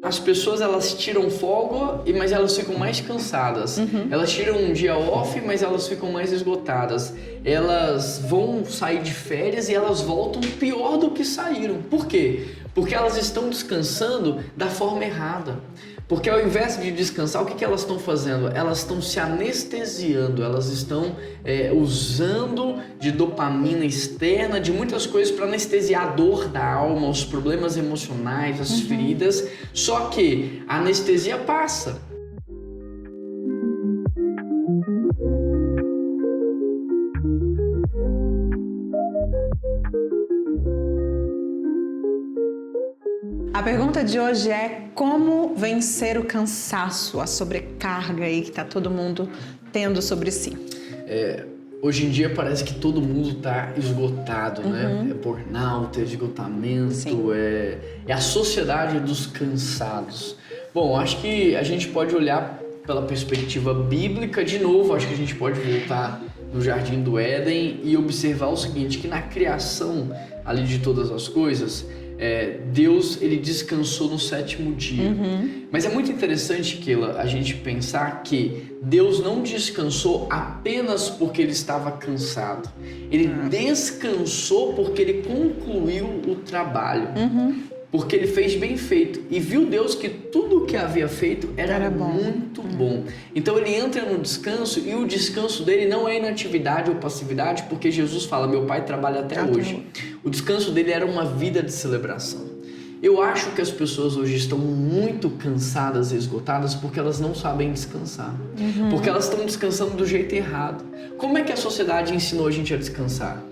As pessoas, elas tiram folga, mas elas ficam mais cansadas. Elas tiram um dia off, mas elas ficam mais esgotadas. Elas vão sair de férias e elas voltam pior do que saíram. Por quê? Porque elas estão descansando da forma errada. Porque ao invés de descansar, o que elas estão fazendo? Elas estão se anestesiando, elas estão usando de dopamina externa, de muitas coisas para anestesiar a dor da alma, os problemas emocionais, as feridas. Só que a anestesia passa. A pergunta de hoje é como vencer o cansaço, a sobrecarga aí que tá todo mundo tendo sobre si. Hoje em dia parece que todo mundo tá esgotado, né? É burnout, é esgotamento, é a sociedade dos cansados. Bom, acho que a gente pode olhar pela perspectiva bíblica de novo, acho que a gente pode voltar no Jardim do Éden e observar o seguinte, que na criação ali de todas as coisas, Deus, ele descansou no 7º dia. Mas é muito interessante, Keila, a gente pensar que Deus não descansou apenas porque ele estava cansado. Ele descansou porque ele concluiu o trabalho. Porque ele fez bem feito. E viu Deus que tudo o que havia feito era muito bom. Então ele entra no descanso e o descanso dele não é inatividade ou passividade, porque Jesus fala, meu pai trabalha até hoje. O descanso dele era uma vida de celebração. Eu acho que as pessoas hoje estão muito cansadas e esgotadas porque elas não sabem descansar. Porque elas estão descansando do jeito errado. Como é que a sociedade ensinou a gente a descansar?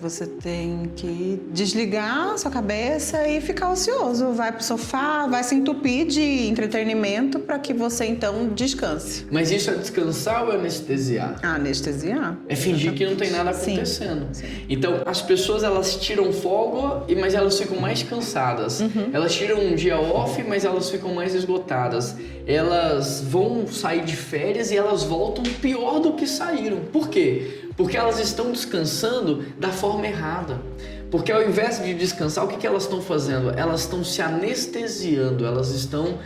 Você tem que desligar a sua cabeça e ficar ocioso. Vai pro sofá, vai se entupir de entretenimento para que você então descanse. Mas isso é descansar ou é anestesiar? Anestesiar. É fingir que não tem nada acontecendo. Então, as pessoas, elas tiram folga, mas elas ficam mais cansadas. Elas tiram um dia off, mas elas ficam mais esgotadas. Elas vão sair de férias e elas voltam pior do que saíram. Por quê? Porque elas estão descansando da forma errada. Porque ao invés de descansar, o que elas estão fazendo? Elas estão se anestesiando, elas estão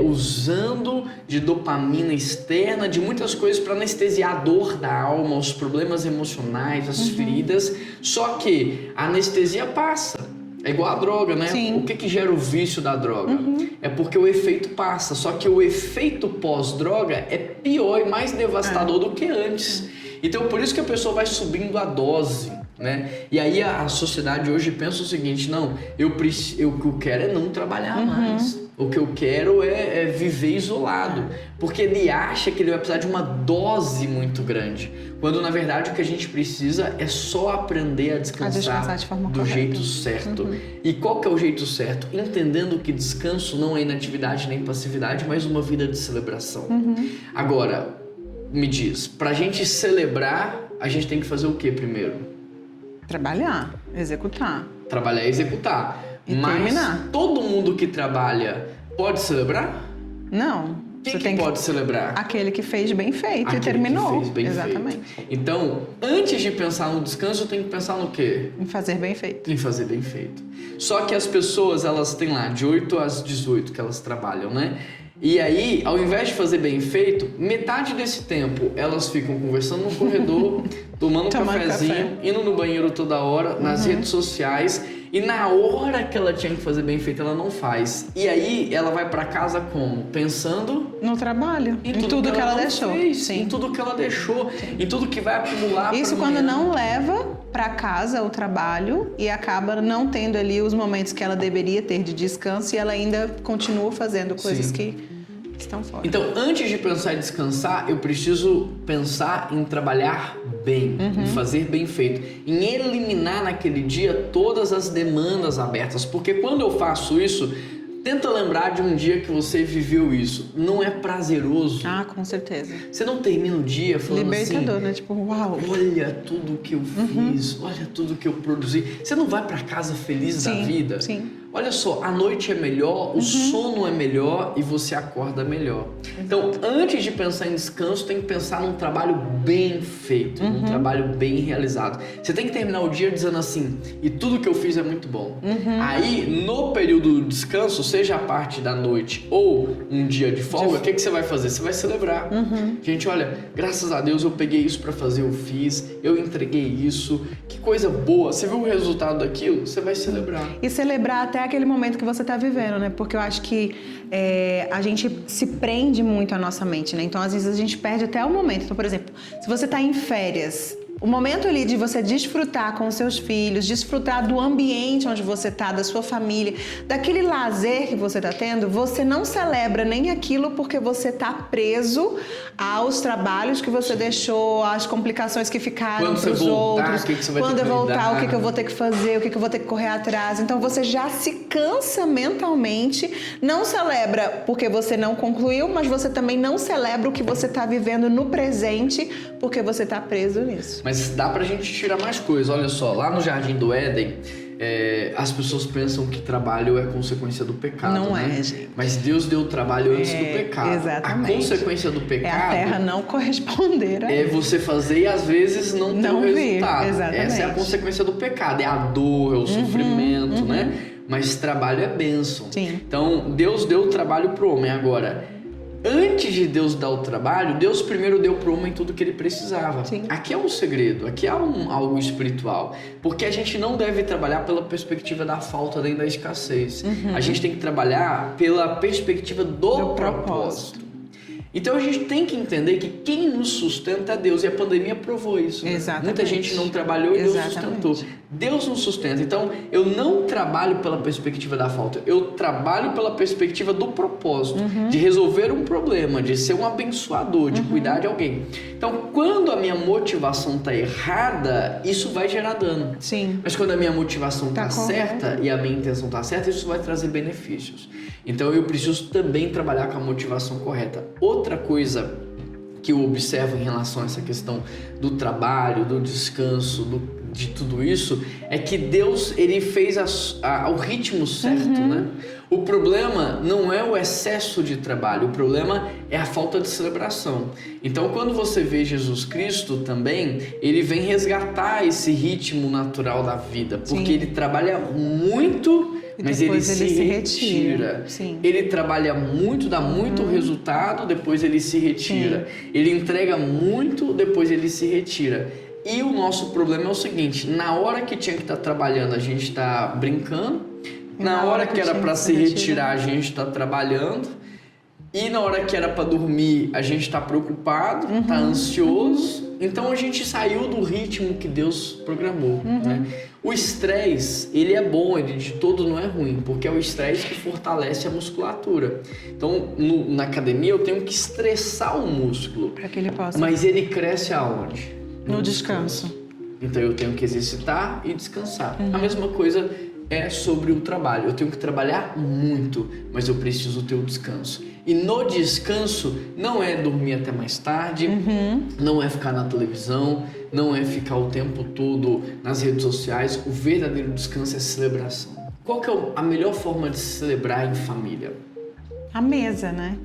usando de dopamina externa, de muitas coisas para anestesiar a dor da alma, os problemas emocionais, as feridas. Só que a anestesia passa. É igual a droga, né? Sim. O que gera o vício da droga? É porque o efeito passa. Só que o efeito pós-droga é pior e mais devastador do que antes. Então, por isso que a pessoa vai subindo a dose, né? E aí a sociedade hoje pensa o seguinte, não, o que eu quero é não trabalhar mais. O que eu quero é viver isolado. Porque ele acha que ele vai precisar de uma dose muito grande. Quando, na verdade, o que a gente precisa é só aprender a descansar de forma do correta. jeito certo. E qual que é o jeito certo? Entendendo que descanso não é inatividade nem passividade, mas uma vida de celebração. Agora, me diz, pra gente celebrar, a gente tem que fazer o que primeiro? Trabalhar, executar. Trabalhar e executar. E mas terminar. todo mundo que trabalha pode celebrar? Não. Quem Você que tem pode celebrar? Aquele que fez bem feito Aquele e terminou. que fez bem Exatamente. feito. Então, antes de pensar no descanso, eu tenho que pensar no quê? Em fazer bem feito. Em fazer bem feito. Só que as pessoas, elas têm lá de 8 às 18 que elas trabalham, né? E aí, ao invés de fazer bem feito, metade desse tempo elas ficam conversando no corredor, tomando um cafezinho, indo no banheiro toda hora, nas redes sociais, e na hora que ela tinha que fazer bem feito, ela não faz. E aí, ela vai pra casa como? Pensando no trabalho, em tudo que ela deixou. Em tudo que ela deixou, em tudo que vai acumular. Isso quando não leva para casa o trabalho e acaba não tendo ali os momentos que ela deveria ter de descanso e ela ainda continua fazendo coisas que estão fora. Então, antes de pensar em descansar, eu preciso pensar em trabalhar bem, em fazer bem feito, em eliminar naquele dia todas as demandas abertas, porque quando eu faço isso, tenta lembrar de um dia que você viveu isso. Não é prazeroso. Ah, com certeza. Você não termina o dia falando libertador, assim, né? Tipo, uau. Olha tudo que eu fiz, olha tudo que eu produzi. Você não vai pra casa feliz da vida? Sim. olha só, a noite é melhor, o sono é melhor e você acorda melhor. Então, antes de pensar em descanso, tem que pensar num trabalho bem feito, num trabalho bem realizado. Você tem que terminar o dia dizendo assim, e tudo que eu fiz é muito bom. Aí, no período do descanso, seja a parte da noite ou um dia de folga, o que você vai fazer? Você vai celebrar. Gente, olha, graças a Deus eu peguei isso pra fazer, eu fiz, eu entreguei isso, que coisa boa. Você viu o resultado daquilo? Você vai celebrar. E celebrar até aquele momento que você está vivendo, né? Porque eu acho que a gente se prende muito à nossa mente, né? Então, às vezes, a gente perde até o momento. Então, por exemplo, se você está em férias, o momento ali de você desfrutar com os seus filhos, desfrutar do ambiente onde você está, da sua família, daquele lazer que você está tendo, você não celebra nem aquilo porque você está preso aos trabalhos que você deixou, às complicações que ficaram para os outros. Quando eu voltar, o que eu vou ter que fazer, o que eu vou ter que correr atrás. Então você já se cansa mentalmente, não celebra porque você não concluiu, mas você também não celebra o que você está vivendo no presente porque você está preso nisso. Mas dá pra gente tirar mais coisas. Olha só, lá no Jardim do Éden, as pessoas pensam que trabalho é consequência do pecado. Não né? é, gente. Mas Deus deu o trabalho antes do pecado. Exatamente. A consequência do pecado é a terra não corresponder a é você fazer e às vezes não ter o resultado. Exatamente. Essa é a consequência do pecado. É a dor, é o sofrimento, né? Mas trabalho é bênção. Sim. Então, Deus deu o trabalho pro homem. Agora, antes de Deus dar o trabalho, Deus primeiro deu para o homem tudo que ele precisava. Sim. Aqui é um segredo, aqui é algo espiritual. Porque a gente não deve trabalhar pela perspectiva da falta nem da escassez. A gente tem que trabalhar pela perspectiva do propósito. Então a gente tem que entender que quem nos sustenta é Deus. E a pandemia provou isso. Né? Exatamente. Muita gente não trabalhou e Deus sustentou. Deus nos sustenta. Então eu não trabalho pela perspectiva da falta. Eu trabalho pela perspectiva do propósito. De resolver um problema, de ser um abençoador, de cuidar de alguém. Então quando a minha motivação está errada, isso vai gerar dano. Sim. Mas quando a minha motivação está certa e a minha intenção está certa, isso vai trazer benefícios. Então eu preciso também trabalhar com a motivação correta. Outra coisa que eu observo em relação a essa questão do trabalho, do descanso, de tudo isso, é que Deus ele fez o ritmo certo, né? O problema não é o excesso de trabalho, o problema é a falta de celebração. Então, quando você vê Jesus Cristo também, ele vem resgatar esse ritmo natural da vida, porque ele trabalha muito, mas ele se retira. Ele trabalha muito, dá muito resultado, depois ele se retira. Ele entrega muito, depois ele se retira. E o nosso problema é o seguinte, na hora que tinha que estar trabalhando, a gente está brincando, na hora que era para se retirar, a gente está trabalhando, e na hora que era para dormir, a gente está preocupado, está ansioso. Então a gente saiu do ritmo que Deus programou. Né? O estresse, ele é bom, ele de todo não é ruim, porque é o estresse que fortalece a musculatura. Então na academia eu tenho que estressar o músculo, para que ele possa. Mas ele cresce aonde? No descanso. Então eu tenho que exercitar e descansar. A mesma coisa é sobre o trabalho. Eu tenho que trabalhar muito, mas eu preciso ter o descanso. E no descanso não é dormir até mais tarde, não é ficar na televisão, não é ficar o tempo todo nas redes sociais. O verdadeiro descanso é celebração. Qual que é a melhor forma de celebrar em família? A mesa, né?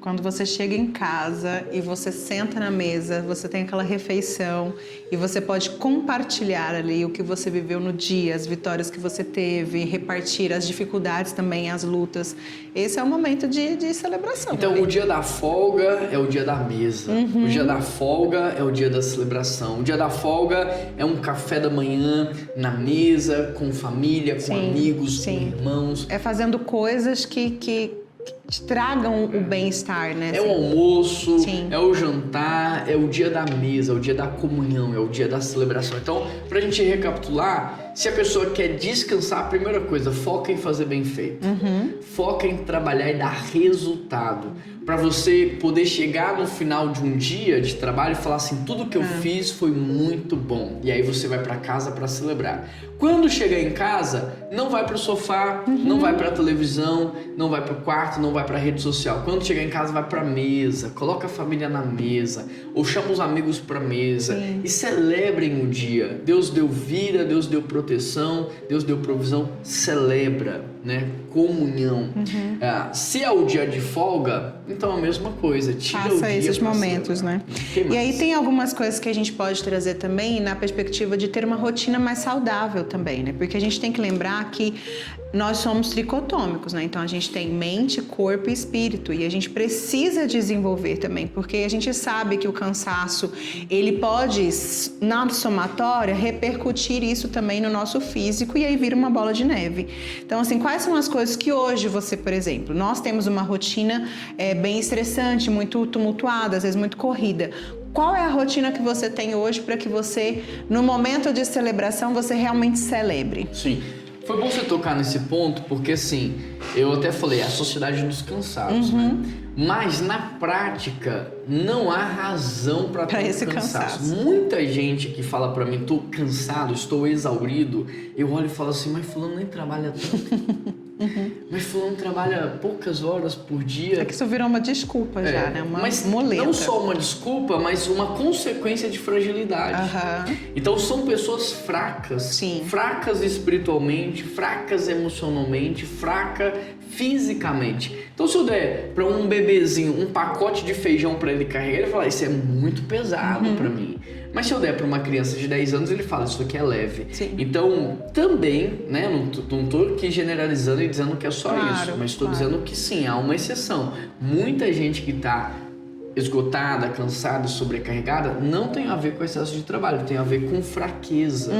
Quando você chega em casa e você senta na mesa, você tem aquela refeição e você pode compartilhar ali o que você viveu no dia, as vitórias que você teve, repartir as dificuldades também, as lutas. Esse é o momento de celebração. Então, o dia da folga é o dia da mesa. O dia da folga é o dia da celebração. O dia da folga é um café da manhã na mesa, com família, com amigos, com irmãos. É fazendo coisas que te tragam o bem-estar, né? É o almoço, é o jantar, é o dia da mesa, é o dia da comunhão, é o dia da celebração. Então, pra gente recapitular, se a pessoa quer descansar, a primeira coisa, foca em fazer bem feito. Foca em trabalhar e dar resultado. Pra você poder chegar no final de um dia de trabalho e falar assim, tudo que eu fiz foi muito bom. E aí você vai pra casa pra celebrar. Quando chegar em casa, não vai pro sofá, não vai pra televisão, não vai pro quarto, não vai pra rede social. Quando chegar em casa, vai pra mesa, coloca a família na mesa, ou chama os amigos pra mesa e celebrem o dia. Deus deu vida, Deus deu proteção, Deus deu provisão, celebra. né? Comunhão. Se é o dia de folga, então a mesma coisa. Tira o dia esses pra momentos, celebrar. né? E aí tem algumas coisas que a gente pode trazer também na perspectiva de ter uma rotina mais saudável também, né? Porque a gente tem que lembrar que nós somos tricotômicos, né? Então a gente tem mente, corpo e espírito, e a gente precisa desenvolver também, porque a gente sabe que o cansaço, ele pode, na somatória, repercutir isso também no nosso físico, e aí vira uma bola de neve. Então, assim, quais são as coisas que hoje você, por exemplo, nós temos uma rotina bem estressante, muito tumultuada, às vezes muito corrida. Qual é a rotina que você tem hoje para que você, no momento de celebração, você realmente celebre? Sim. Foi bom você tocar nesse ponto, porque assim, eu até falei, a sociedade dos cansados, né? Mas na prática, não há razão para ter esse cansaço. Muita gente que fala para mim, tô cansado, estou exaurido, eu olho e falo assim, mas fulano nem trabalha tanto. Mas fulano trabalha poucas horas por dia. É que isso virou uma desculpa já, né? Uma mas muleta. Não só uma desculpa, mas uma consequência de fragilidade. Então são pessoas fracas. Sim. Fracas espiritualmente, fracas emocionalmente, fraca fisicamente. Então se eu der para um bebezinho um pacote de feijão para ele carregar, ele fala, isso é muito pesado para mim. Mas se eu der para uma criança de 10 anos, ele fala, isso aqui é leve. Sim. Então, também, né, não tô aqui generalizando e dizendo que é só isso, mas estou dizendo que sim, há uma exceção. Muita gente que está esgotada, cansada, sobrecarregada, não tem a ver com excesso de trabalho, tem a ver com fraqueza.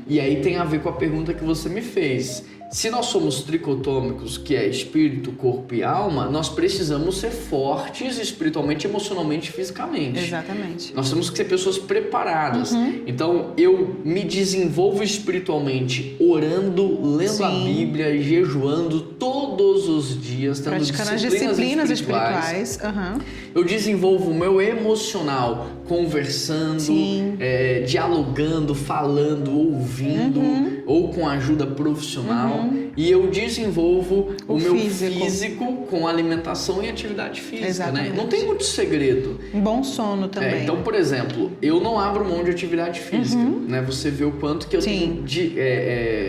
E aí tem a ver com a pergunta que você me fez. Se nós somos tricotômicos, que é espírito, corpo e alma, nós precisamos ser fortes espiritualmente, emocionalmente e fisicamente. Exatamente. Nós temos que ser pessoas preparadas. Então, eu me desenvolvo espiritualmente orando, lendo a Bíblia, jejuando todos os dias, tendo praticando as disciplinas espirituais. Eu desenvolvo o meu emocional conversando, dialogando, falando, ouvindo, ou com ajuda profissional. E eu desenvolvo o meu físico com alimentação e atividade física, né? Não tem muito segredo. Um bom sono também. Então, por exemplo, eu não abro mão de atividade física, né? Você vê o quanto que eu tenho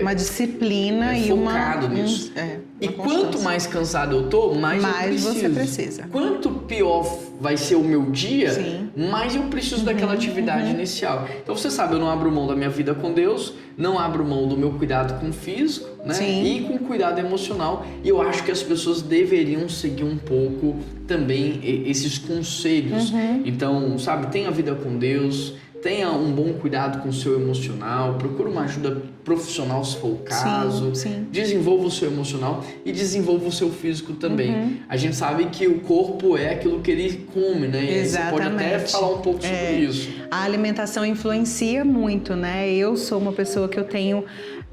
uma disciplina e focado nisso. E quanto mais cansado eu tô, mais eu preciso. Você precisa. Quanto pior vai ser o meu dia, mais eu preciso daquela atividade inicial. Então você sabe, eu não abro mão da minha vida com Deus, não abro mão do meu cuidado com o físico, né? E com o cuidado emocional. E eu acho que as pessoas deveriam seguir um pouco também esses conselhos. Então, sabe, tenha a vida com Deus, tenha um bom cuidado com o seu emocional, procure uma ajuda profissional se for o caso, desenvolva o seu emocional e desenvolva o seu físico também. A gente sabe que o corpo é aquilo que ele come, né? E você pode até falar um pouco sobre isso. A alimentação influencia muito, né? Eu sou uma pessoa que eu tenho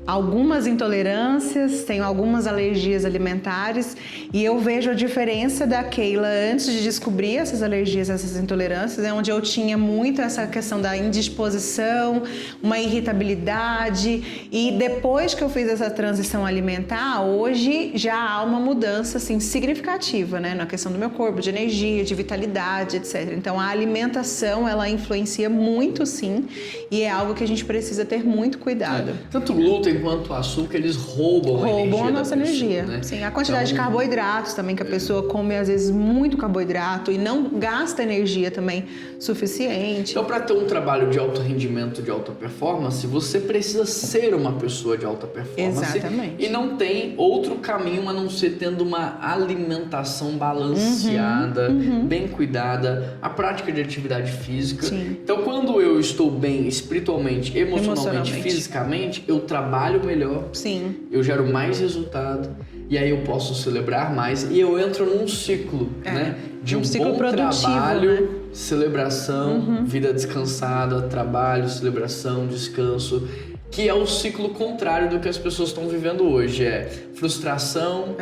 algumas intolerâncias, tenho algumas alergias alimentares e eu vejo a diferença da Keila antes de descobrir essas alergias, essas intolerâncias, onde eu tinha muito essa questão da indisposição, uma irritabilidade, e depois que eu fiz essa transição alimentar, hoje já há uma mudança assim significativa, né, na questão do meu corpo, de energia, de vitalidade, etc. Então a alimentação, ela influencia muito, sim, e é algo que a gente precisa ter muito cuidado. Tanto glúten quanto o açúcar, eles roubam a nossa energia. Né? Sim, a quantidade de carboidratos também, que a pessoa come às vezes muito carboidrato e não gasta energia também suficiente. Então, para ter um trabalho de alto rendimento, de alta performance, você precisa ser uma pessoa de alta performance. Exatamente. E não tem outro caminho a não ser tendo uma alimentação balanceada, bem cuidada, a prática de atividade física. Então, quando eu estou bem espiritualmente, emocionalmente, fisicamente, eu trabalho melhor, eu gero mais resultado e aí eu posso celebrar mais e eu entro num ciclo, né? De um ciclo bom trabalho, né? Celebração, vida descansada, trabalho, celebração, descanso, que é o ciclo contrário do que as pessoas estão vivendo hoje. É frustração,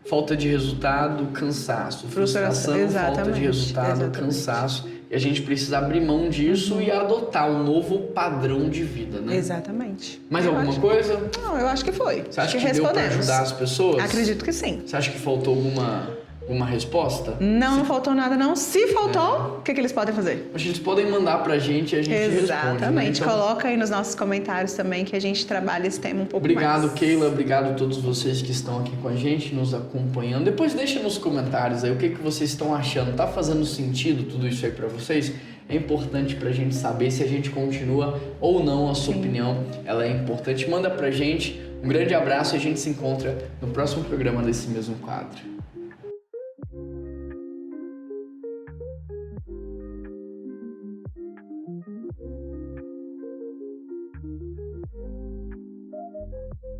falta de resultado, cansaço. Frustração, falta de resultado, cansaço. E a gente precisa abrir mão disso e adotar um novo padrão de vida, né? Exatamente. Mais alguma coisa? Não, eu acho que foi. Você acha que deu para ajudar as pessoas? Acredito que sim. Você acha que faltou alguma uma resposta? Não faltou nada, não. Se faltou, o que eles podem fazer? Acho que eles podem mandar pra gente e a gente responde. Exatamente. Né? Então, coloca aí nos nossos comentários também que a gente trabalha esse tema um pouco obrigado, mais. Keila. Obrigado a todos vocês que estão aqui com a gente, nos acompanhando. Depois deixa nos comentários aí o que vocês estão achando. Tá fazendo sentido tudo isso aí pra vocês? É importante pra gente saber se a gente continua ou não. A sua opinião, ela é importante. Manda pra gente. Um grande abraço e a gente se encontra no próximo programa desse mesmo quadro.